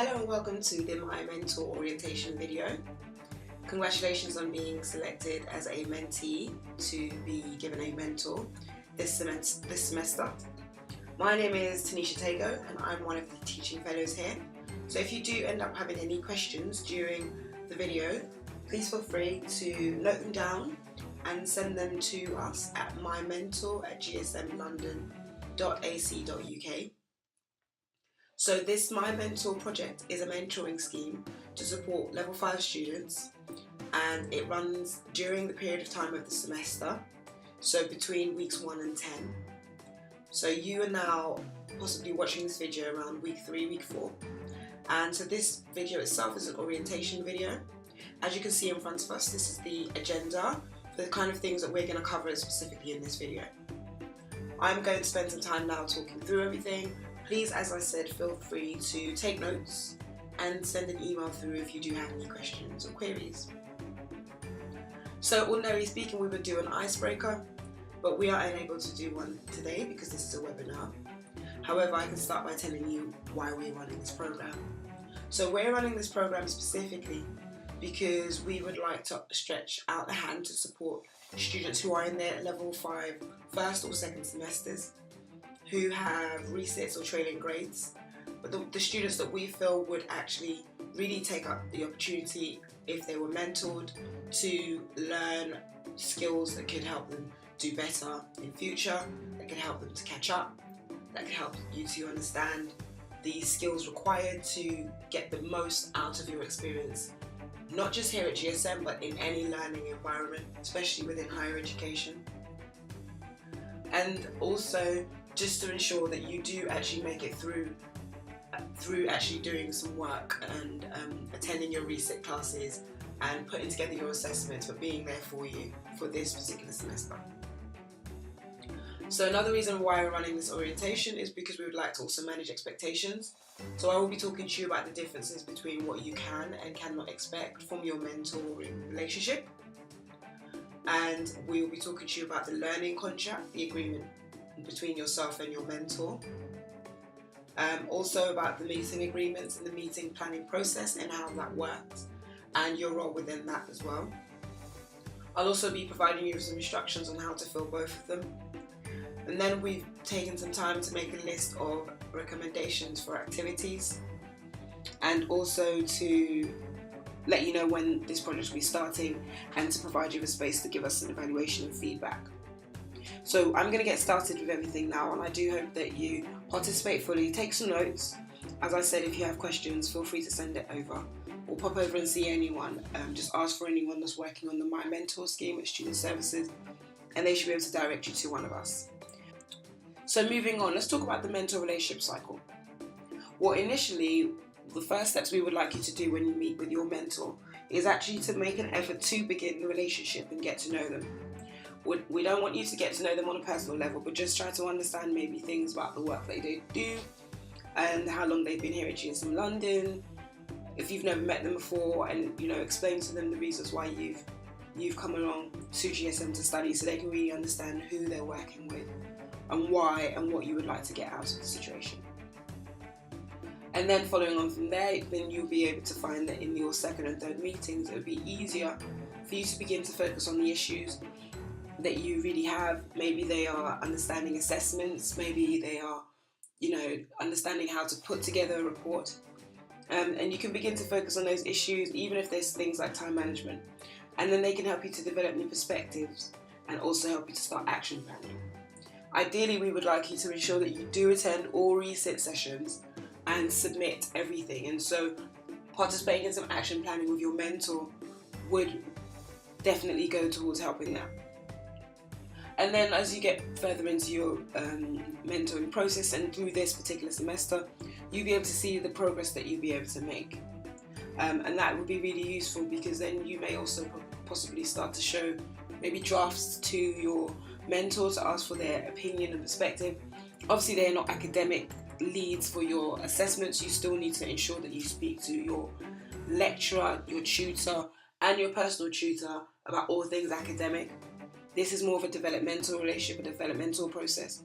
Hello and welcome to the My Mentor orientation video. Congratulations on being selected as a mentee to be given a mentor this semester. My name is Tanisha Tago and I'm one of the teaching fellows here. So if you do end up having any questions during the video, please feel free to note them down and send them to us at mymentor@gsmlondon.ac.uk. So this My Mentor project is a mentoring scheme to support level 5 students, and it runs during the period of time of the semester, so between weeks 1 and 10. So you are now possibly watching this video around week 3, week 4, and so this video itself is an orientation video. As you can see in front of us, this is the agenda for the kind of things that we're going to cover specifically in this video. I'm going to spend some time now talking through everything. Please, as I said, feel free to take notes and send an email through if you do have any questions or queries. So ordinarily speaking, we would do an icebreaker, but we are unable to do one today because this is a webinar. However, I can start by telling you why we're running this program. So we're running this program specifically because we would like to stretch out the hand to support students who are in their level 5 first or second semesters, who have resits or trailing grades, but the students that we feel would actually really take up the opportunity if they were mentored to learn skills that could help them do better in future, that could help them to catch up, that could help you to understand the skills required to get the most out of your experience, not just here at GSM but in any learning environment, especially within higher education. And also just to ensure that you do actually make it through actually doing some work and attending your resit classes and putting together your assessments, but being there for you for this particular semester. So another reason why we're running this orientation is because we would like to also manage expectations. So I will be talking to you about the differences between what you can and cannot expect from your mentoring relationship. And we will be talking to you about the learning contract, the agreement between yourself and your mentor. Also about the meeting agreements and the meeting planning process and how that works and your role within that as well. I'll also be providing you with some instructions on how to fill both of them. And then we've taken some time to make a list of recommendations for activities and also to let you know when this project will be starting and to provide you with space to give us an evaluation and feedback. So I'm going to get started with everything now, and I do hope that you participate fully, take some notes. As I said, if you have questions, feel free to send it over or pop over and see anyone. Just ask for anyone that's working on the My Mentor scheme at Student Services and they should be able to direct you to one of us. So moving on, let's talk about the mentor relationship cycle. Well, initially, the first steps we would like you to do when you meet with your mentor is actually to make an effort to begin the relationship and get to know them. We don't want you to get to know them on a personal level, but just try to understand maybe things about the work that they do and how long they've been here at GSM London. If you've never met them before, and explain to them the reasons why you've come along to GSM to study, so they can really understand who they're working with and why and what you would like to get out of the situation. And then following on from there, then you'll be able to find that in your second and third meetings, it would be easier for you to begin to focus on the issues that you really have. Maybe they are understanding assessments, maybe they are, understanding how to put together a report. And you can begin to focus on those issues, even if there's things like time management. And then they can help you to develop new perspectives and also help you to start action planning. Ideally, we would like you to ensure that you do attend all resit sessions and submit everything. And so participating in some action planning with your mentor would definitely go towards helping that. And then as you get further into your mentoring process and through this particular semester, you'll be able to see the progress that you'll be able to make. And that would be really useful because then you may also possibly start to show maybe drafts to your mentor to ask for their opinion and perspective. Obviously, they are not academic leads for your assessments. You still need to ensure that you speak to your lecturer, your tutor, and your personal tutor about all things academic. This is more of a developmental relationship, a developmental process.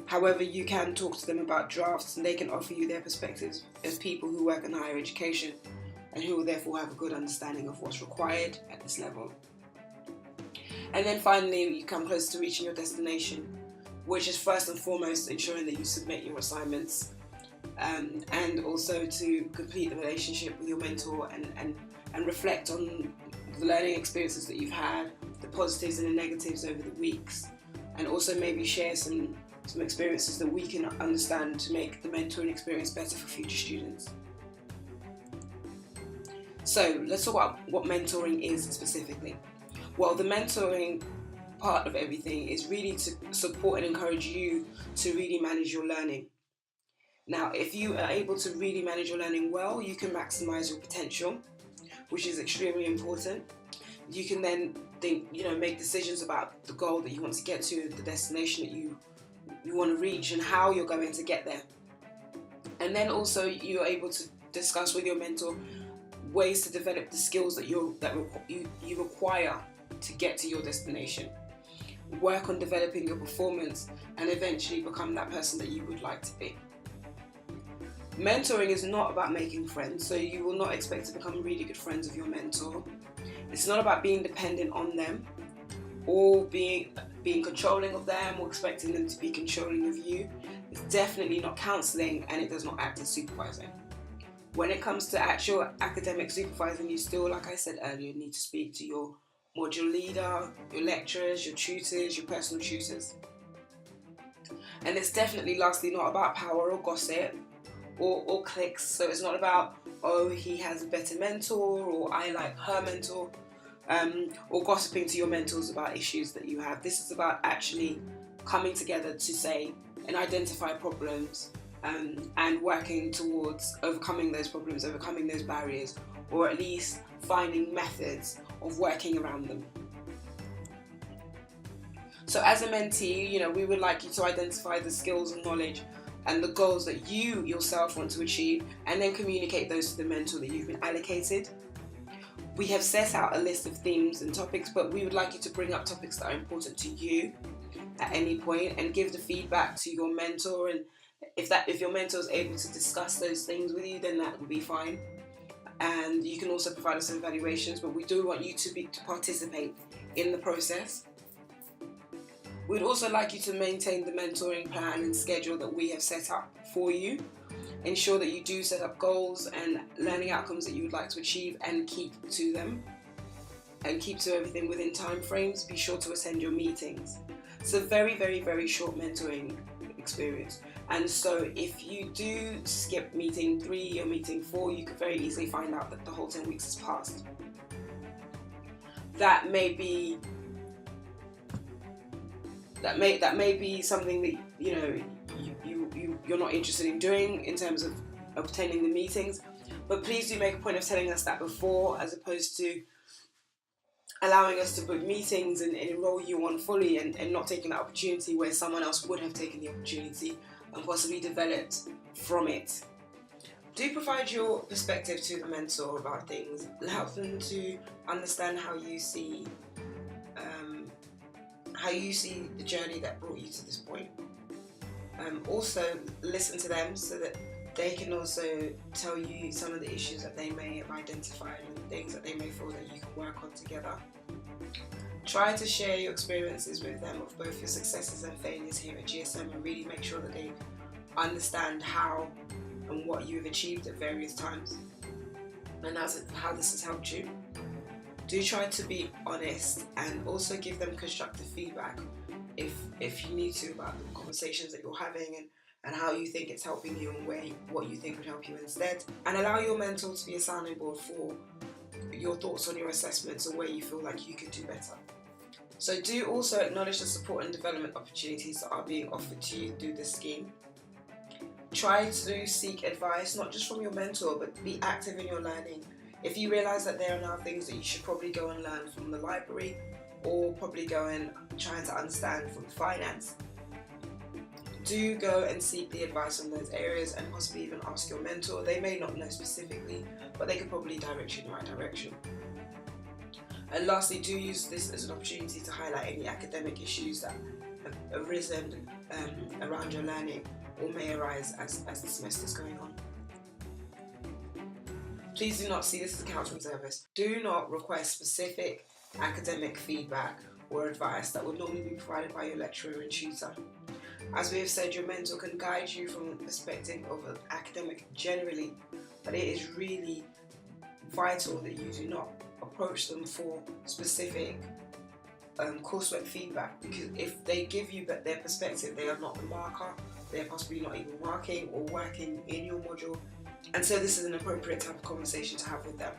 However, you can talk to them about drafts and they can offer you their perspectives as people who work in higher education and who will therefore have a good understanding of what's required at this level. And then finally, you come close to reaching your destination, which is first and foremost ensuring that you submit your assignments and also to complete the relationship with your mentor and reflect on the learning experiences that you've had, the positives and the negatives over the weeks, and also maybe share some experiences that we can understand to make the mentoring experience better for future students. So let's talk about what mentoring is specifically. Well, the mentoring part of everything is really to support and encourage you to really manage your learning. Now, if you are able to really manage your learning well, you can maximize your potential, which is extremely important. You can then make decisions about the goal that you want to get to, the destination that you want to reach, and how you're going to get there. And then also you're able to discuss with your mentor ways to develop the skills that you require to get to your destination. Work on developing your performance and eventually become that person that you would like to be. Mentoring is not about making friends, so you will not expect to become really good friends with your mentor. It's not about being dependent on them or being controlling of them or expecting them to be controlling of you. It's definitely not counselling, and it does not act as supervising. When it comes to actual academic supervising, you still, like I said earlier, need to speak to your module leader, your lecturers, your tutors, your personal tutors. And it's definitely, lastly, not about power or gossip or cliques. So it's not about, oh, he has a better mentor, or I like her mentor, or gossiping to your mentors about issues that you have. This is about actually coming together to say and identify problems and working towards overcoming those problems, overcoming those barriers, or at least finding methods of working around them. So as a mentee, we would like you to identify the skills and knowledge and the goals that you yourself want to achieve, and then communicate those to the mentor that you've been allocated. We have set out a list of themes and topics, but we would like you to bring up topics that are important to you at any point and give the feedback to your mentor. And if your mentor is able to discuss those things with you, then that would be fine. And you can also provide us some evaluations, but we do want you to participate in the process. We'd also like you to maintain the mentoring plan and schedule that we have set up for you. Ensure that you do set up goals and learning outcomes that you would like to achieve and keep to them. And keep to everything within time frames. Be sure to attend your meetings. It's a very, very, very short mentoring experience. And so if you do skip meeting 3 or meeting 4, you could very easily find out that the whole 10 weeks has passed. That may be something that you're not interested in doing in terms of attending the meetings, but please do make a point of telling us that before, as opposed to allowing us to book meetings and enroll you on fully and not taking that opportunity where someone else would have taken the opportunity and possibly developed from it. Do provide your perspective to the mentor about things. Help them to understand how you see the journey that brought you to this point. Also listen to them so that they can also tell you some of the issues that they may have identified and things that they may feel that you can work on together. Try to share your experiences with them of both your successes and failures here at GSM, and really make sure that they understand how and what you have achieved at various times and how this has helped you. Do try to be honest and also give them constructive feedback if you need to about the conversations that you're having and how you think it's helping you and what you think would help you instead. And allow your mentor to be a sounding board for your thoughts on your assessments and where you feel like you could do better. So do also acknowledge the support and development opportunities that are being offered to you through this scheme. Try to seek advice, not just from your mentor, but be active in your learning. If you realise that there are now things that you should probably go and learn from the library, or probably go and try to understand from finance, do go and seek the advice on those areas and possibly even ask your mentor. They may not know specifically, but they could probably direct you in the right direction. And lastly, do use this as an opportunity to highlight any academic issues that arisen around your learning or may arise as the semester is going on. Please do not see this as a counselling service. Do not request specific academic feedback or advice that would normally be provided by your lecturer and tutor. As we have said, your mentor can guide you from the perspective of an academic generally, but it is really vital that you do not approach them for specific coursework feedback, because if they give you their perspective, they are not the marker, they are possibly not even marking or working in your module, and so this is an appropriate type of conversation to have with them.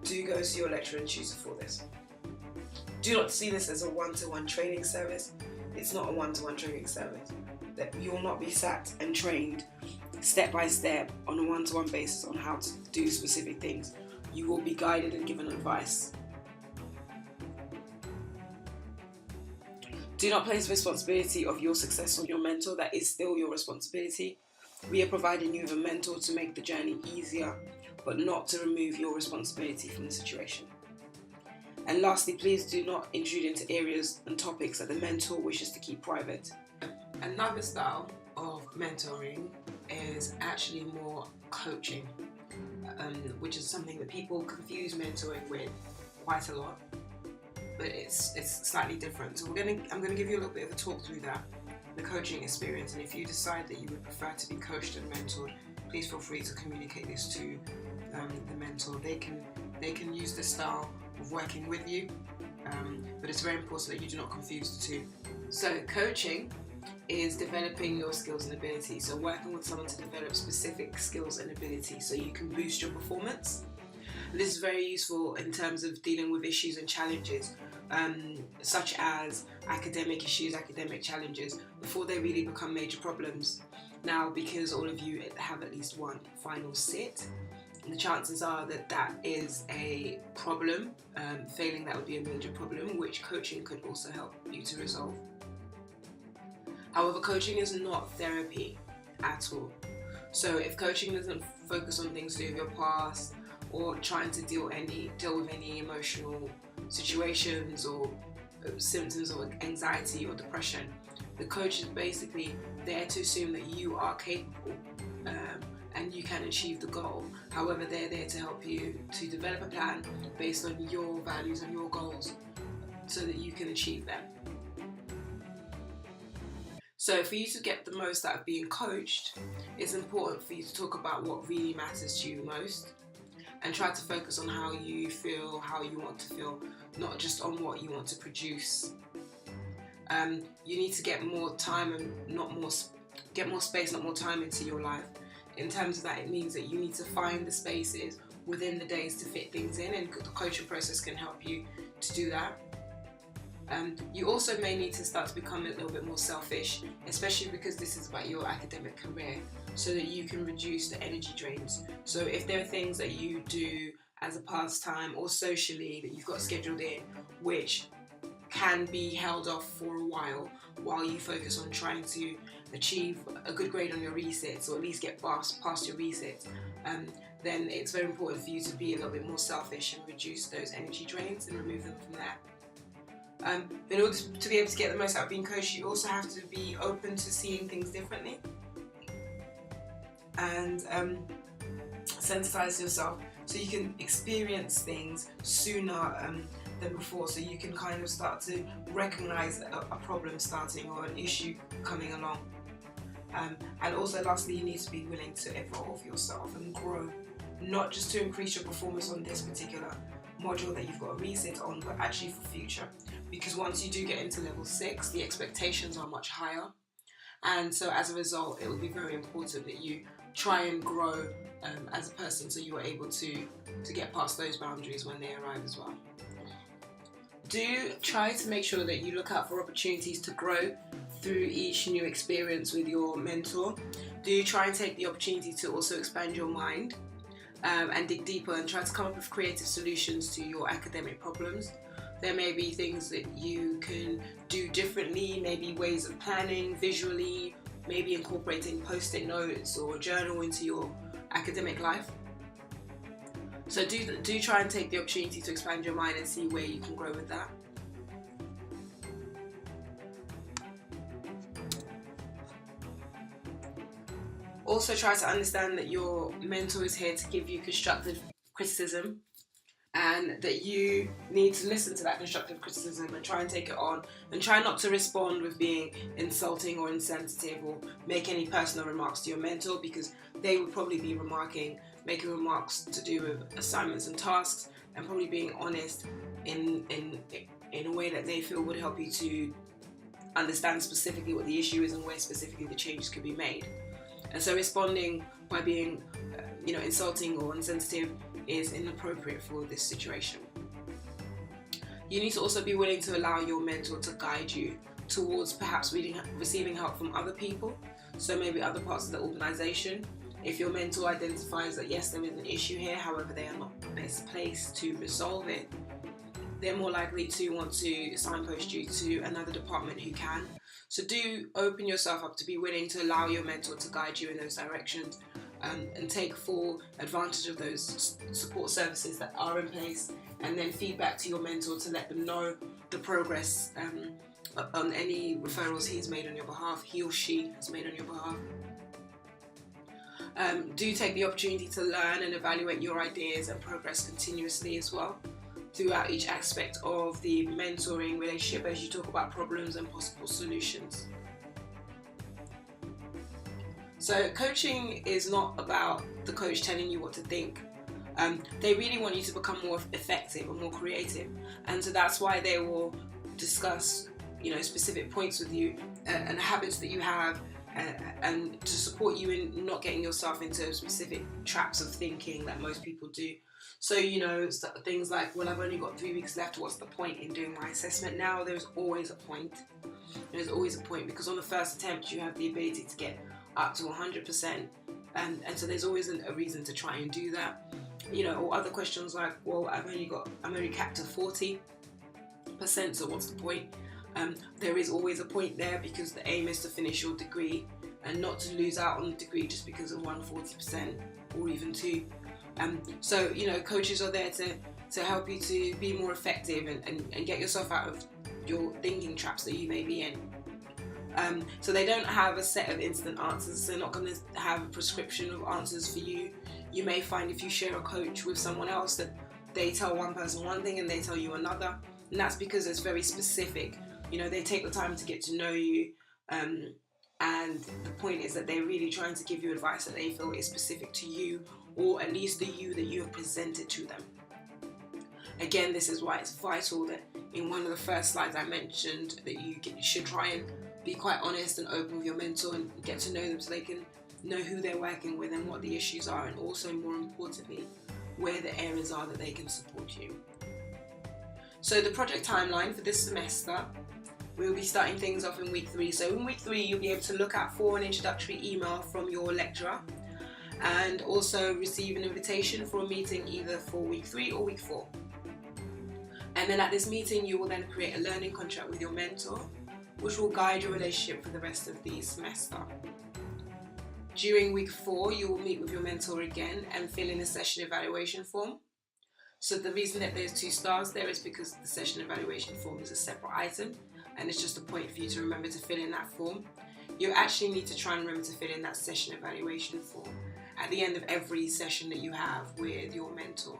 Do go to your lecturer and tutor for this. Do not see this as a one-to-one training service. It's not a one-to-one training service. That you will not be sat and trained step by step on a one-to-one basis on how to do specific things. You will be guided and given advice. Do not place the responsibility of your success on your mentor. That is still your responsibility. We are providing you with a mentor to make the journey easier, but not to remove your responsibility from the situation. And lastly, please do not intrude into areas and topics that the mentor wishes to keep private. Another style of mentoring is actually more coaching, which is something that people confuse mentoring with quite a lot, but it's slightly different. So I'm gonna give you a little bit of a talk through that, the coaching experience, and if you decide that you would prefer to be coached and mentored, please feel free to communicate this to the mentor. They can use this style of working with you, but it's very important that you do not confuse the two. So coaching is developing your skills and abilities, so working with someone to develop specific skills and abilities so you can boost your performance. And this is very useful in terms of dealing with issues and challenges, such as academic issues, academic challenges, before they really become major problems. Now, because all of you have at least one final sit, the chances are that that is a problem. Failing that would be a major problem, which coaching could also help you to resolve. However, coaching is not therapy at all. So if coaching doesn't focus on things to do with your past or trying to deal with any emotional situations or symptoms of anxiety or depression, the coach is basically there to assume that you are capable and you can achieve the goal. However, they're there to help you to develop a plan based on your values and your goals so that you can achieve them. So for you to get the most out of being coached, it's important for you to talk about what really matters to you most and try to focus on how you feel, how you want to feel, not just on what you want to produce. You need to get more time and get more space, not more time into your life. In terms of that, it means that you need to find the spaces within the days to fit things in, and the coaching process can help you to do that. You also may need to start to become a little bit more selfish, especially because this is about your academic career, so that you can reduce the energy drains. So if there are things that you do as a pastime or socially that you've got scheduled in, which can be held off for a while you focus on trying to achieve a good grade on your resits, or at least get past your resits, then it's very important for you to be a little bit more selfish and reduce those energy drains and remove them from there. In order to be able to get the most out of being coached, you also have to be open to seeing things differently and sensitize yourself so you can experience things sooner than before, so you can kind of start to recognize a problem starting or an issue coming along. And also lastly, you need to be willing to evolve yourself and grow, not just to increase your performance on this particular module that you've got a resit on, but actually for future. Because once you do get into level 6, the expectations are much higher, and so as a result, it will be very important that you try and grow as a person, so you are able to get past those boundaries when they arrive as well. Do try to make sure that you look out for opportunities to grow through each new experience with your mentor. Do try and take the opportunity to also expand your mind and dig deeper and try to come up with creative solutions to your academic problems. There may be things that you can do differently, maybe ways of planning visually, maybe incorporating post-it notes or a journal into your academic life. So do try and take the opportunity to expand your mind and see where you can grow with that. Also try to understand that your mentor is here to give you constructive criticism, and that you need to listen to that constructive criticism and try and take it on, and try not to respond with being insulting or insensitive or make any personal remarks to your mentor, because they would probably be making remarks to do with assignments and tasks, and probably being honest in a way that they feel would help you to understand specifically what the issue is and where specifically the changes could be made. And so responding by being insulting or insensitive is inappropriate for this situation. You need to also be willing to allow your mentor to guide you towards perhaps receiving help from other people, so maybe other parts of the organisation. If your mentor identifies that yes, there is an issue here, however they are not the best place to resolve it, they're more likely to want to signpost you to another department who can. So do open yourself up to be willing to allow your mentor to guide you in those directions, and take full advantage of those support services that are in place, and then feedback to your mentor to let them know the progress on any referrals he or she has made on your behalf. Do take the opportunity to learn and evaluate your ideas and progress continuously as well throughout each aspect of the mentoring relationship as you talk about problems and possible solutions. So coaching is not about the coach telling you what to think. They really want you to become more effective and more creative, and so that's why they will discuss specific points with you and habits that you have, and to support you in not getting yourself into specific traps of thinking that most people do. So things like, well, I've only got 3 weeks left, what's the point in doing my assessment now? There's always a point. There's always a point, because on the first attempt you have the ability to get up to 100%, and so there's always a reason to try and do that. Or other questions like, well, I'm only capped to 40%, so what's the point? There is always a point there, because the aim is to finish your degree and not to lose out on the degree just because of 140% or even 2. So coaches are there to help you to be more effective and get yourself out of your thinking traps that you may be in. So they don't have a set of instant answers. They're not going to have a prescription of answers for you. You may find if you share a coach with someone else that they tell one person one thing and they tell you another, and that's because it's very specific. They take the time to get to know you, and the point is that they're really trying to give you advice that they feel is specific to you, or at least the you that you have presented to them. Again, this is why it's vital that in one of the first slides I mentioned that you should try and be quite honest and open with your mentor and get to know them, so they can know who they're working with and what the issues are, and also more importantly where the areas are that they can support you. So the project timeline for this semester, we'll be starting things off in week 3. So in week 3 you'll be able to look out for an introductory email from your lecturer, and also receive an invitation for a meeting either for week 3 or week 4. And then at this meeting you will then create a learning contract with your mentor, which will guide your relationship for the rest of the semester. During week 4, you will meet with your mentor again and fill in a session evaluation form. So the reason that there's 2 stars there is because the session evaluation form is a separate item, and it's just a point for you to remember to fill in that form. You actually need to try and remember to fill in that session evaluation form at the end of every session that you have with your mentor.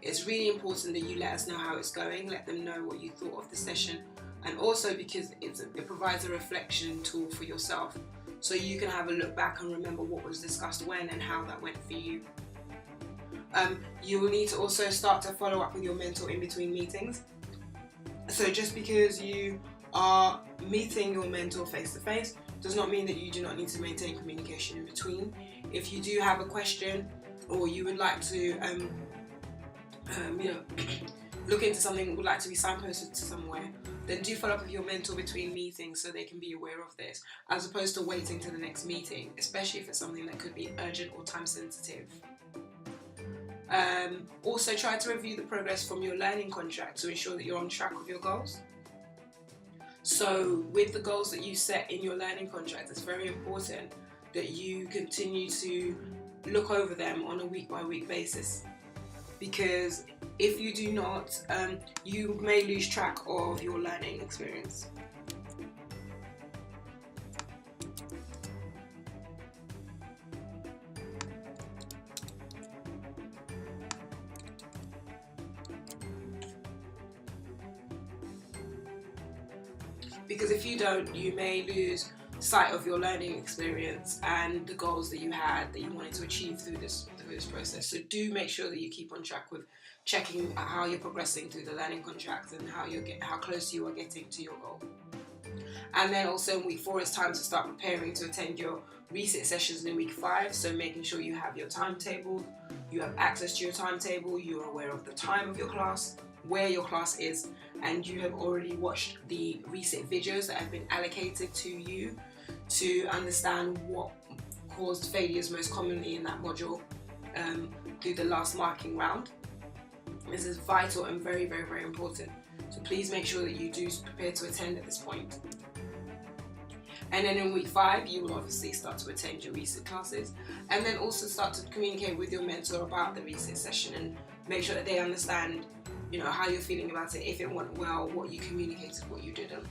It's really important that you let us know how it's going, let them know what you thought of the session, and also because it provides a reflection tool for yourself, so you can have a look back and remember what was discussed when and how that went for you. You will need to also start to follow up with your mentor in between meetings. So just because you are meeting your mentor face to face does not mean that you do not need to maintain communication in between. If you do have a question, or you would like to look into something, would like to be signposted to somewhere, then do follow up with your mentor between meetings so they can be aware of this, as opposed to waiting to the next meeting, especially if it's something that could be urgent or time sensitive. Also try to review the progress from your learning contract to ensure that you're on track with your goals. So with the goals that you set in your learning contract, it's very important that you continue to look over them on a week-by-week basis, because if you do not, you may lose track of your learning experience. because if you don't, you may lose sight of your learning experience and the goals that you had that you wanted to achieve through this process. So do make sure that you keep on track with checking how you're progressing through the learning contract and how close you are getting to your goal. And then also in week 4, it's time to start preparing to attend your resit sessions in week 5. So making sure you have your timetable, you have access to your timetable, you are aware of the time of your class, where your class is, and you have already watched the resit videos that have been allocated to you to understand what caused failures most commonly in that module through the last marking round. This is vital and very, very, very important. So please make sure that you do prepare to attend at this point. And then in week 5, you will obviously start to attend your resit classes, and then also start to communicate with your mentor about the resit session and make sure that they understand, how you're feeling about it, if it went well, what you communicated, what you didn't.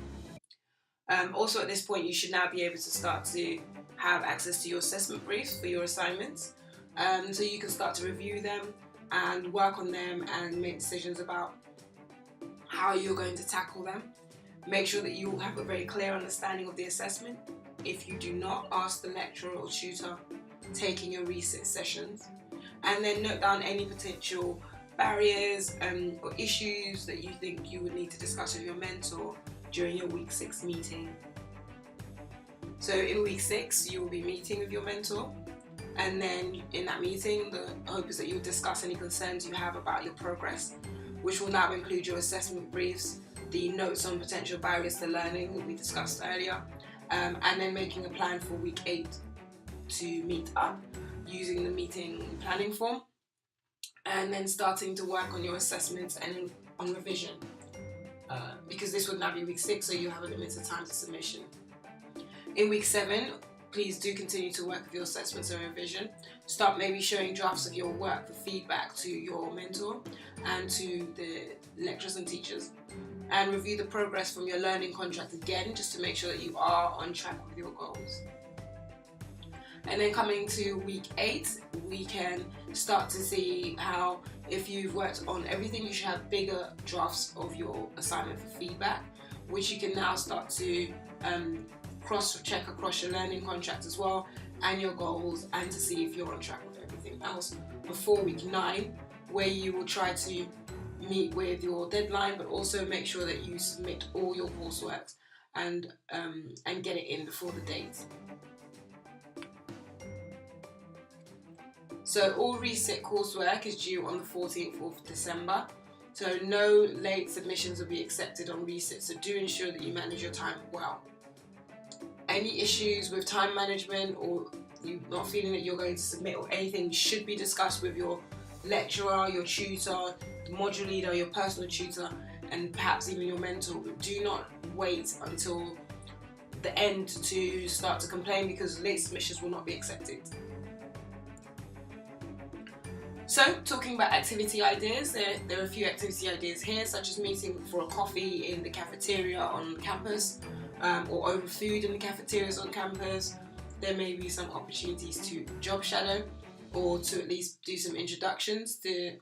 Also at this point, you should now be able to start to have access to your assessment briefs for your assignments, so you can start to review them and work on them and make decisions about how you're going to tackle them. Make sure that you have a very clear understanding of the assessment. If you do not, ask the lecturer or tutor taking your resit sessions, and then note down any potential barriers or issues that you think you would need to discuss with your mentor during your week 6 meeting. So in week 6, you will be meeting with your mentor, and then in that meeting, the hope is that you'll discuss any concerns you have about your progress, which will now include your assessment briefs, the notes on potential barriers to learning that we discussed earlier, and then making a plan for week 8 to meet up using the meeting planning form, and then starting to work on your assessments and on revision, because this would now be week 6, so you have a limited time to submission. In week 7, please do continue to work with your assessments and revision. Start maybe showing drafts of your work for feedback to your mentor and to the lecturers and teachers, and review the progress from your learning contract again, just to make sure that you are on track with your goals. And then coming to week 8, we can start to see how, if you've worked on everything, you should have bigger drafts of your assignment for feedback, which you can now start to cross-check across your learning contract as well and your goals, and to see if you're on track with everything else before week 9, where you will try to meet with your deadline, but also make sure that you submit all your coursework and get it in before the date. So all resit coursework is due on the 14th of December. So no late submissions will be accepted on resit, so do ensure that you manage your time well. Any issues with time management, or you not feeling that you're going to submit or anything, should be discussed with your lecturer, your tutor, the module leader, your personal tutor, and perhaps even your mentor. But do not wait until the end to start to complain, because late submissions will not be accepted. So, talking about activity ideas, there are a few activity ideas here, such as meeting for a coffee in the cafeteria on campus, or over food in the cafeterias on campus. There may be some opportunities to job shadow, or to at least do some introductions to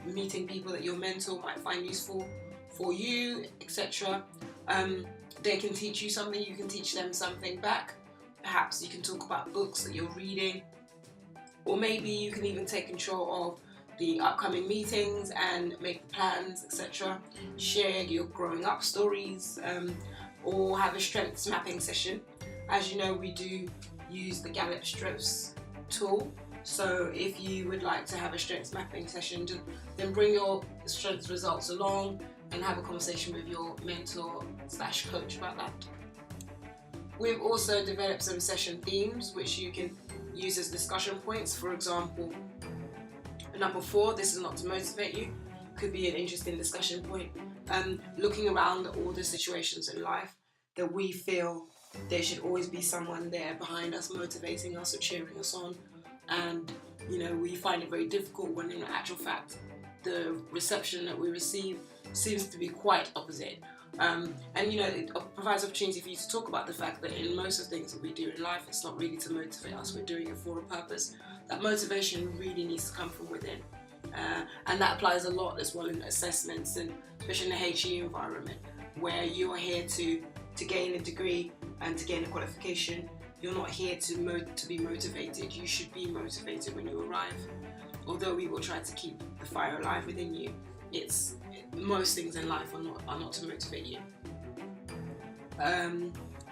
meeting people that your mentor might find useful for you, etc. They can teach you something, you can teach them something back. Perhaps you can talk about books that you're reading, or maybe you can even take control of the upcoming meetings and make plans, etc. Share your growing up stories, or have a strengths mapping session. As you know, we do use the Gallup Strengths tool, so if you would like to have a strengths mapping session, then bring your strengths results along and have a conversation with your mentor / coach about that. We've also developed some session themes which you can use as discussion points. For example, number 4, this is not to motivate you, could be an interesting discussion point. Looking around at all the situations in life that we feel there should always be someone there behind us, motivating us or cheering us on, and we find it very difficult when in actual fact the reception that we receive seems to be quite opposite. It provides opportunity for you to talk about the fact that in most of the things that we do in life, it's not really to motivate us, we're doing it for a purpose. That motivation really needs to come from within. And that applies a lot as well in assessments, and especially in the HE environment, where you are here to to gain a degree and to gain a qualification. You're not here to be motivated. You should be motivated when you arrive. Although we will try to keep the fire alive within you, most things in life are not to motivate you.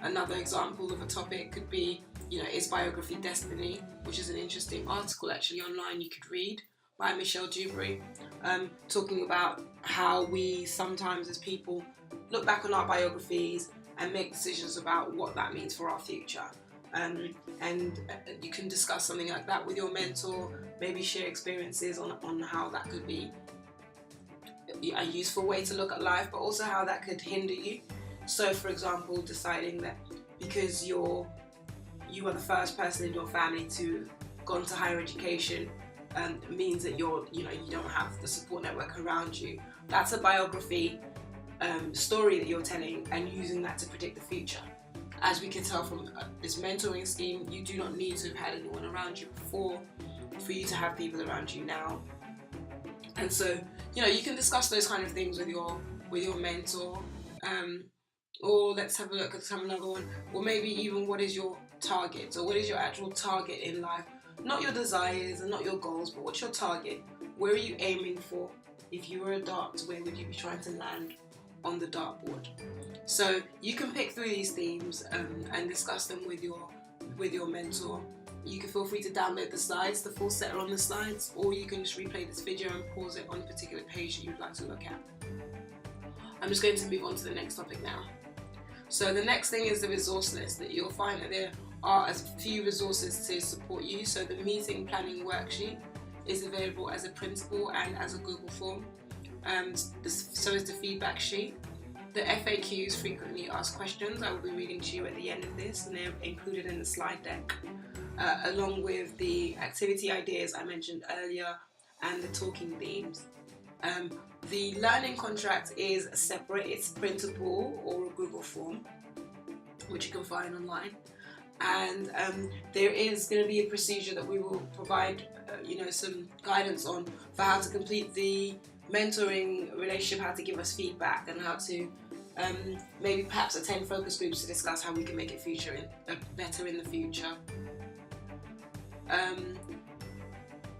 Another example of a topic could be, is biography destiny, which is an interesting article actually online you could read by Michelle Dewberry, talking about how we sometimes as people look back on our biographies and make decisions about what that means for our future. And you can discuss something like that with your mentor, maybe share experiences on how that could be a useful way to look at life, but also how that could hinder you. So for example, deciding that because you are the first person in your family to go into higher education means that you don't have the support network around you. That's a biography story that you're telling and using that to predict the future. As we can tell from this mentoring scheme, you do not need to have had anyone around you before for you to have people around you now. And so, you can discuss those kind of things with your mentor. Or let's have another one. Or maybe even what is your target? So what is your actual target in life? Not your desires and not your goals, but what's your target? Where are you aiming for? If you were a dart, where would you be trying to land on the dartboard? So you can pick through these themes and discuss them with your mentor. You can feel free to download the slides, the full set are on the slides, or you can just replay this video and pause it on a particular page that you'd like to look at. I'm just going to move on to the next topic now. So the next thing is the resource list. That you'll find that there are a few resources to support you. So the meeting planning worksheet is available as a printable and as a Google form. So is the feedback sheet. The FAQs, frequently asked questions, I will be reading to you at the end of this, and they're included in the slide deck, along with the activity ideas I mentioned earlier and the talking themes. The learning contract is separate, it's printable or a Google form, which you can find online. And there is going to be a procedure that we will provide, some guidance on for how to complete the mentoring relationship, how to give us feedback, and how to maybe perhaps attend focus groups to discuss how we can make it better in the future.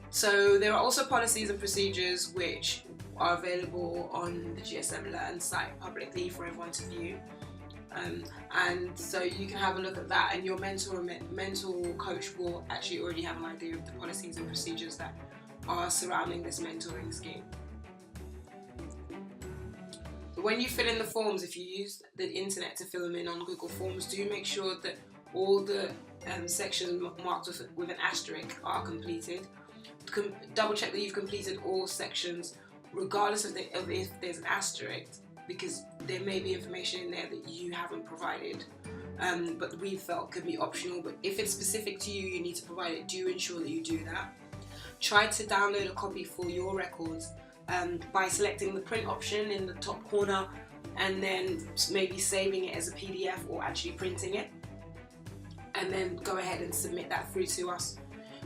So there are also policies and procedures which are available on the GSM Learn site publicly for everyone to view. And so you can have a look at that, and your mentor or coach will actually already have an idea of the policies and procedures that are surrounding this mentoring scheme. When you fill in the forms, if you use the internet to fill them in on Google Forms, do make sure that all the sections marked with an asterisk are completed. Double check that you've completed all sections, regardless of if there's an asterisk, because there may be information in there that you haven't provided, but we felt could be optional. But if it's specific to you, you need to provide it. Do ensure that you do that. Try to download a copy for your records by selecting the print option in the top corner, and then maybe saving it as a PDF or actually printing it, and then go ahead and submit that through to us.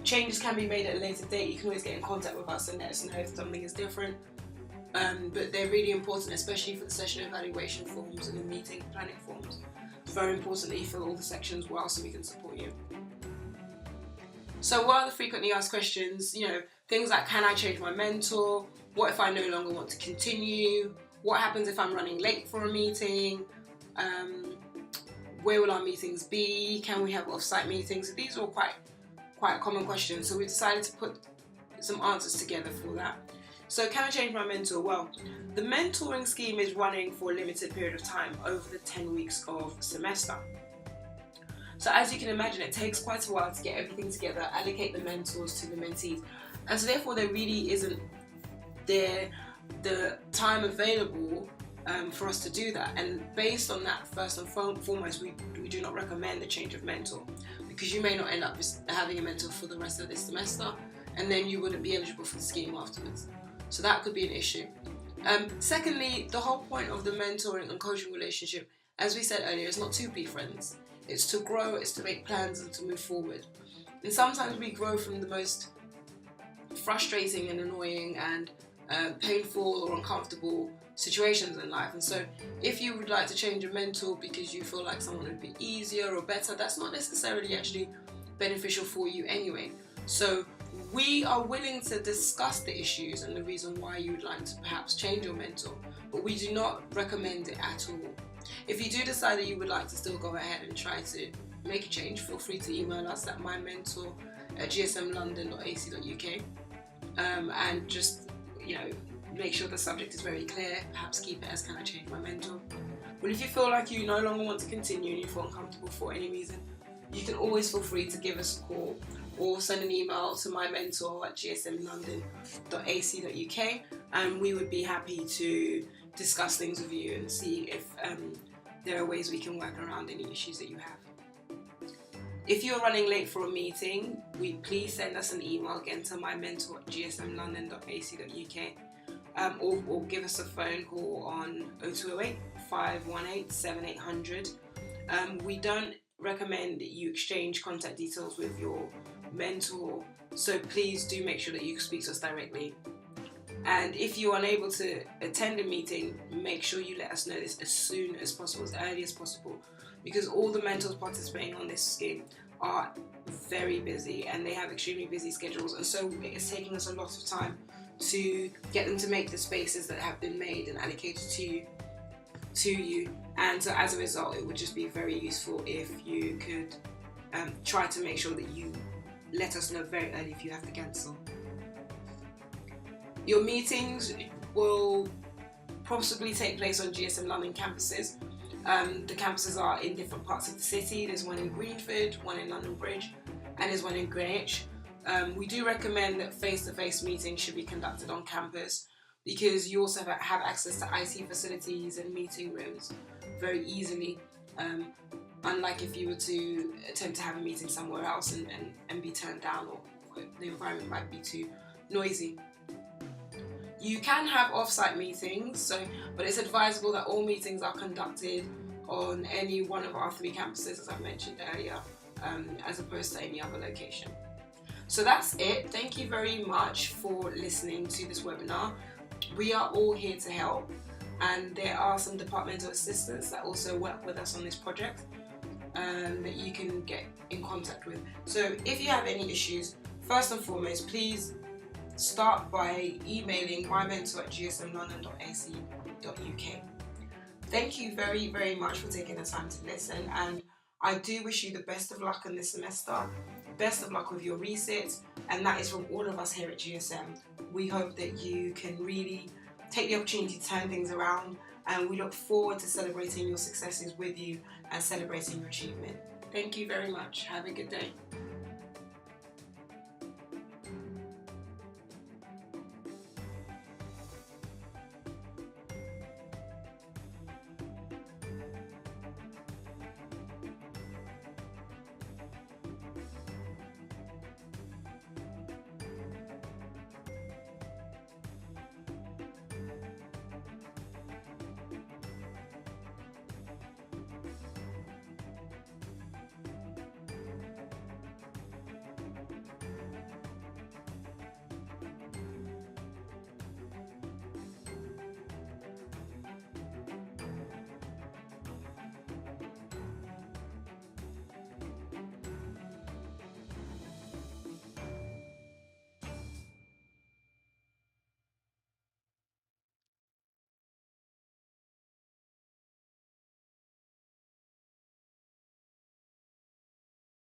Changes can be made at a later date. You can always get in contact with us and let us know if something is different. But they're really important, especially for the session evaluation forms and the meeting planning forms. It's very important that you fill all the sections well so we can support you. So what are the frequently asked questions? Things like, can I change my mentor? What if I no longer want to continue? What happens if I'm running late for a meeting? Where will our meetings be? Can we have off-site meetings? So these are all quite common questions. So we decided to put some answers together for that. So can I change my mentor? Well, the mentoring scheme is running for a limited period of time over the 10 weeks of semester. So as you can imagine, it takes quite a while to get everything together, allocate the mentors to the mentees. And so therefore there really isn't the time available for us to do that. And based on that, first and foremost, we do not recommend the change of mentor, because you may not end up having a mentor for the rest of this semester, and then you wouldn't be eligible for the scheme afterwards. So that could be an issue. Secondly, the whole point of the mentoring and coaching relationship, as we said earlier, is not to be friends. It's to grow, it's to make plans and to move forward. And sometimes we grow from the most frustrating and annoying and painful or uncomfortable situations in life. And so if you would like to change your mentor because you feel like someone would be easier or better, that's not necessarily actually beneficial for you anyway. So we are willing to discuss the issues and the reason why you would like to perhaps change your mentor, but we do not recommend it at all. If you do decide that you would like to still go ahead and try to make a change, feel free to email us at mymentor@gsmlondon.ac.uk, and just, make sure the subject is very clear. Perhaps keep it as, can I change my mentor? But if you feel like you no longer want to continue and you feel uncomfortable for any reason, you can always feel free to give us a call or send an email to mymentor@gsmlondon.ac.uk, and we would be happy to discuss things with you and see if there are ways we can work around any issues that you have. If you're running late for a meeting, please send us an email again to mymentor@gsmlondon.ac.uk, or give us a phone call on 0208 518 7800. We don't recommend that you exchange contact details with your mentor, so please do make sure that you speak to us directly. And if you're unable to attend a meeting, make sure you let us know this as soon as possible, as early as possible, because all the mentors participating on this scheme are very busy and they have extremely busy schedules, and so it's taking us a lot of time to get them to make the spaces that have been made and allocated to you. And so as a result, it would just be very useful if you could try to make sure that you let us know very early if you have to cancel. Your meetings will possibly take place on GSM London campuses. The campuses are in different parts of the city. There's one in Greenford, one in London Bridge, and there's one in Greenwich. We do recommend that face-to-face meetings should be conducted on campus, because you also have access to IT facilities and meeting rooms very easily, unlike if you were to attempt to have a meeting somewhere else and be turned down, or the environment might be too noisy. You can have off-site meetings, but it's advisable that all meetings are conducted on any one of our 3 campuses, as I mentioned earlier, as opposed to any other location. So that's it. Thank you very much for listening to this webinar. We are all here to help, and there are some departmental assistants that also work with us on this project that you can get in contact with. So if you have any issues, first and foremost, please start by emailing mymentor@gsmlondon.ac.uk. Thank you very, very much for taking the time to listen, and I do wish you the best of luck in this semester, best of luck with your resits, and that is from all of us here at GSM. We hope that you can really take the opportunity to turn things around, and we look forward to celebrating your successes with you and celebrating your achievement. Thank you very much. Have a good day.